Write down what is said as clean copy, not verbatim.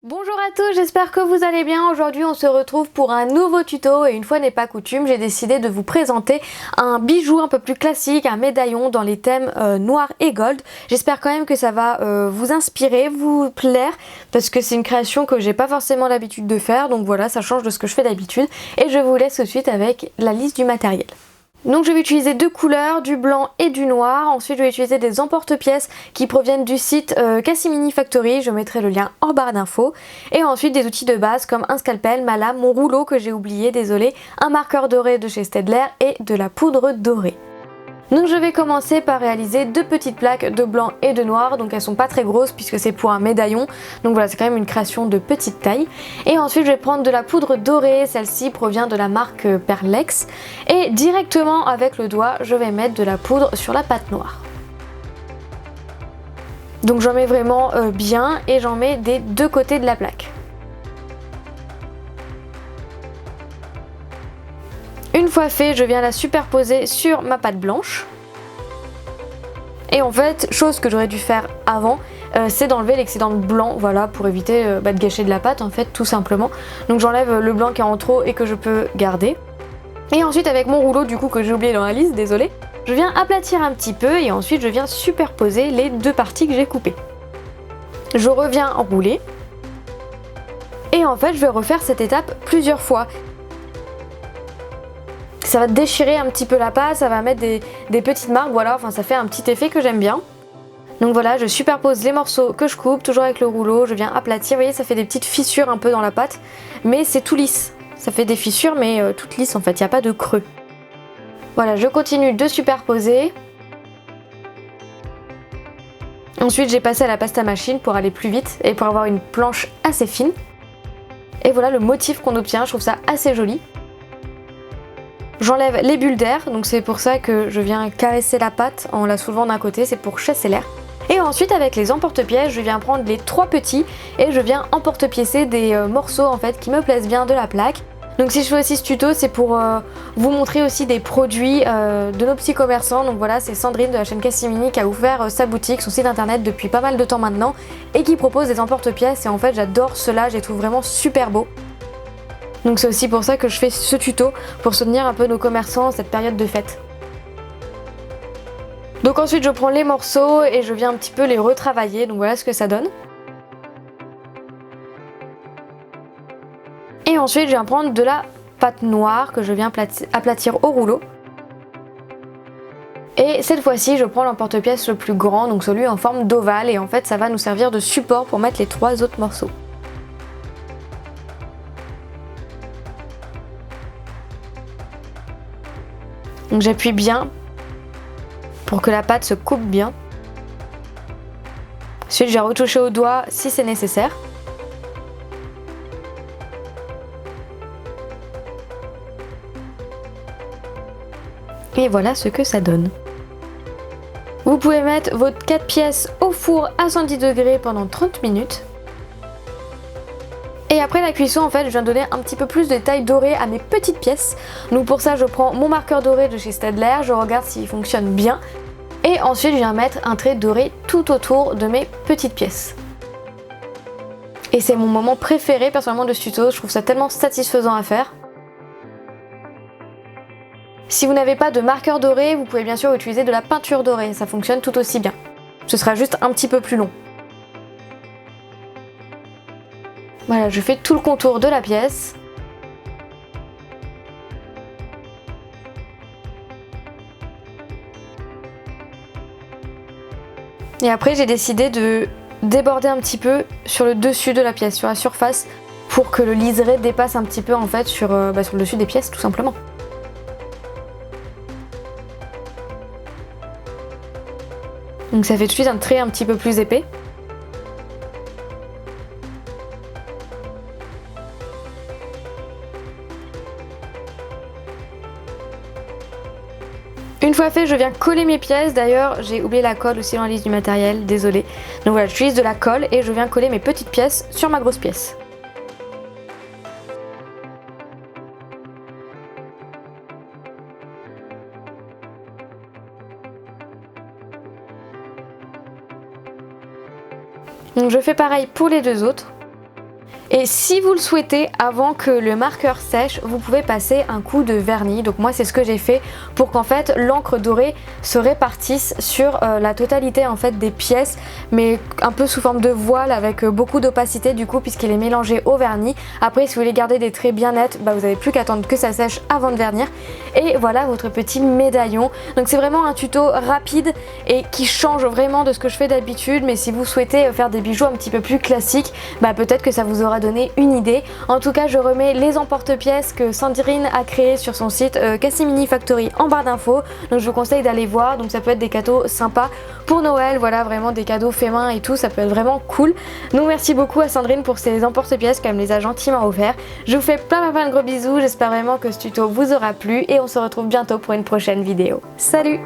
Bonjour à tous, j'espère que vous allez bien. Aujourd'hui on se retrouve pour un nouveau tuto et une fois n'est pas coutume, j'ai décidé de vous présenter un bijou un peu plus classique, un médaillon dans les thèmes noir et gold. J'espère quand même que ça va vous inspirer, vous plaire, parce que c'est une création que j'ai pas forcément l'habitude de faire, donc voilà, ça change de ce que je fais d'habitude. Et je vous laisse tout de suite avec la liste du matériel. Donc je vais utiliser deux couleurs, du blanc et du noir. Ensuite je vais utiliser des emporte-pièces qui proviennent du site Cassimini Factory, je mettrai le lien en barre d'infos. Et ensuite des outils de base comme un scalpel, ma lame, mon rouleau que j'ai oublié, désolé, un marqueur doré de chez Staedtler et de la poudre dorée. Donc je vais commencer par réaliser deux petites plaques de blanc et de noir, donc elles sont pas très grosses puisque c'est pour un médaillon, donc voilà, c'est quand même une création de petite taille. Et ensuite je vais prendre de la poudre dorée, celle-ci provient de la marque Perlex, et directement avec le doigt je vais mettre de la poudre sur la pâte noire. Donc j'en mets vraiment bien et j'en mets des deux côtés de la plaque. Une fois fait, je viens la superposer sur ma pâte blanche. Et en fait, chose que j'aurais dû faire avant, c'est d'enlever l'excédent blanc, voilà, pour éviter de gâcher de la pâte en fait, tout simplement. Donc j'enlève le blanc qui est en trop et que je peux garder. Et ensuite avec mon rouleau du coup que j'ai oublié dans la liste, désolé, je viens aplatir un petit peu et ensuite je viens superposer les deux parties que j'ai coupées. Je reviens enrouler. Et en fait, je vais refaire cette étape plusieurs fois. Ça va déchirer un petit peu la pâte, ça va mettre des petites marques, voilà, enfin ça fait un petit effet que j'aime bien. Donc voilà, je superpose les morceaux que je coupe, toujours avec le rouleau, je viens aplatir, vous voyez ça fait des petites fissures un peu dans la pâte, mais c'est tout lisse. Ça fait des fissures mais toutes lisses en fait, il n'y a pas de creux. Voilà, je continue de superposer. Ensuite j'ai passé à la pasta machine pour aller plus vite et pour avoir une planche assez fine. Et voilà le motif qu'on obtient, je trouve ça assez joli. J'enlève les bulles d'air, donc c'est pour ça que je viens caresser la pâte en la soulevant d'un côté, c'est pour chasser l'air. Et ensuite avec les emporte-pièces, je viens prendre les trois petits et je viens emporte-piécer des morceaux en fait qui me plaisent bien de la plaque. Donc si je fais aussi ce tuto, c'est pour vous montrer aussi des produits de nos petits commerçants. Donc voilà, c'est Sandrine de la chaîne Cassimini qui a ouvert sa boutique, son site internet depuis pas mal de temps maintenant et qui propose des emporte-pièces et en fait j'adore cela, je les trouve vraiment super beaux. Donc c'est aussi pour ça que je fais ce tuto, pour soutenir un peu nos commerçants en cette période de fête. Donc ensuite je prends les morceaux et je viens un petit peu les retravailler, donc voilà ce que ça donne. Et ensuite je viens prendre de la pâte noire que je viens aplatir au rouleau. Et cette fois-ci je prends l'emporte-pièce le plus grand, donc celui en forme d'ovale, et en fait ça va nous servir de support pour mettre les trois autres morceaux. Donc j'appuie bien pour que la pâte se coupe bien. Ensuite je vais retoucher au doigt si c'est nécessaire. Et voilà ce que ça donne. Vous pouvez mettre votre 4 pièces au four à 110 degrés pendant 30 minutes. Et après la cuisson, en fait, je viens donner un petit peu plus de taille dorée à mes petites pièces. Donc pour ça, je prends mon marqueur doré de chez Staedtler, je regarde s'il fonctionne bien. Et ensuite, je viens mettre un trait doré tout autour de mes petites pièces. Et c'est mon moment préféré personnellement de ce tuto, je trouve ça tellement satisfaisant à faire. Si vous n'avez pas de marqueur doré, vous pouvez bien sûr utiliser de la peinture dorée, ça fonctionne tout aussi bien. Ce sera juste un petit peu plus long. Voilà, je fais tout le contour de la pièce. Et après j'ai décidé de déborder un petit peu sur le dessus de la pièce, sur la surface, pour que le liseré dépasse un petit peu en fait sur le dessus des pièces tout simplement. Donc ça fait tout de suite un trait un petit peu plus épais. Une fois fait, je viens coller mes pièces. D'ailleurs, j'ai oublié la colle aussi dans la liste du matériel, désolée. Donc voilà, j'utilise de la colle et je viens coller mes petites pièces sur ma grosse pièce. Donc je fais pareil pour les deux autres. Et si vous le souhaitez, avant que le marqueur sèche, vous pouvez passer un coup de vernis. Donc moi c'est ce que j'ai fait pour qu'en fait l'encre dorée se répartisse sur la totalité en fait des pièces, mais un peu sous forme de voile avec beaucoup d'opacité du coup puisqu'il est mélangé au vernis. Après si vous voulez garder des traits bien nets, vous n'avez plus qu'à attendre que ça sèche avant de vernir. Et voilà votre petit médaillon. Donc c'est vraiment un tuto rapide et qui change vraiment de ce que je fais d'habitude, mais si vous souhaitez faire des bijoux un petit peu plus classiques, peut-être que ça vous aura donné une idée. En tout cas je remets les emporte-pièces que Sandrine a créé sur son site Cassimini Factory en barre d'infos, donc je vous conseille d'aller voir. Donc ça peut être des cadeaux sympas pour Noël, voilà, vraiment des cadeaux faits main et tout, ça peut être vraiment cool. Donc merci beaucoup à Sandrine pour ces emporte-pièces qu'elle me les a gentiment offerts. Je vous fais plein de gros bisous, j'espère vraiment que ce tuto vous aura plu et on se retrouve bientôt pour une prochaine vidéo. Salut!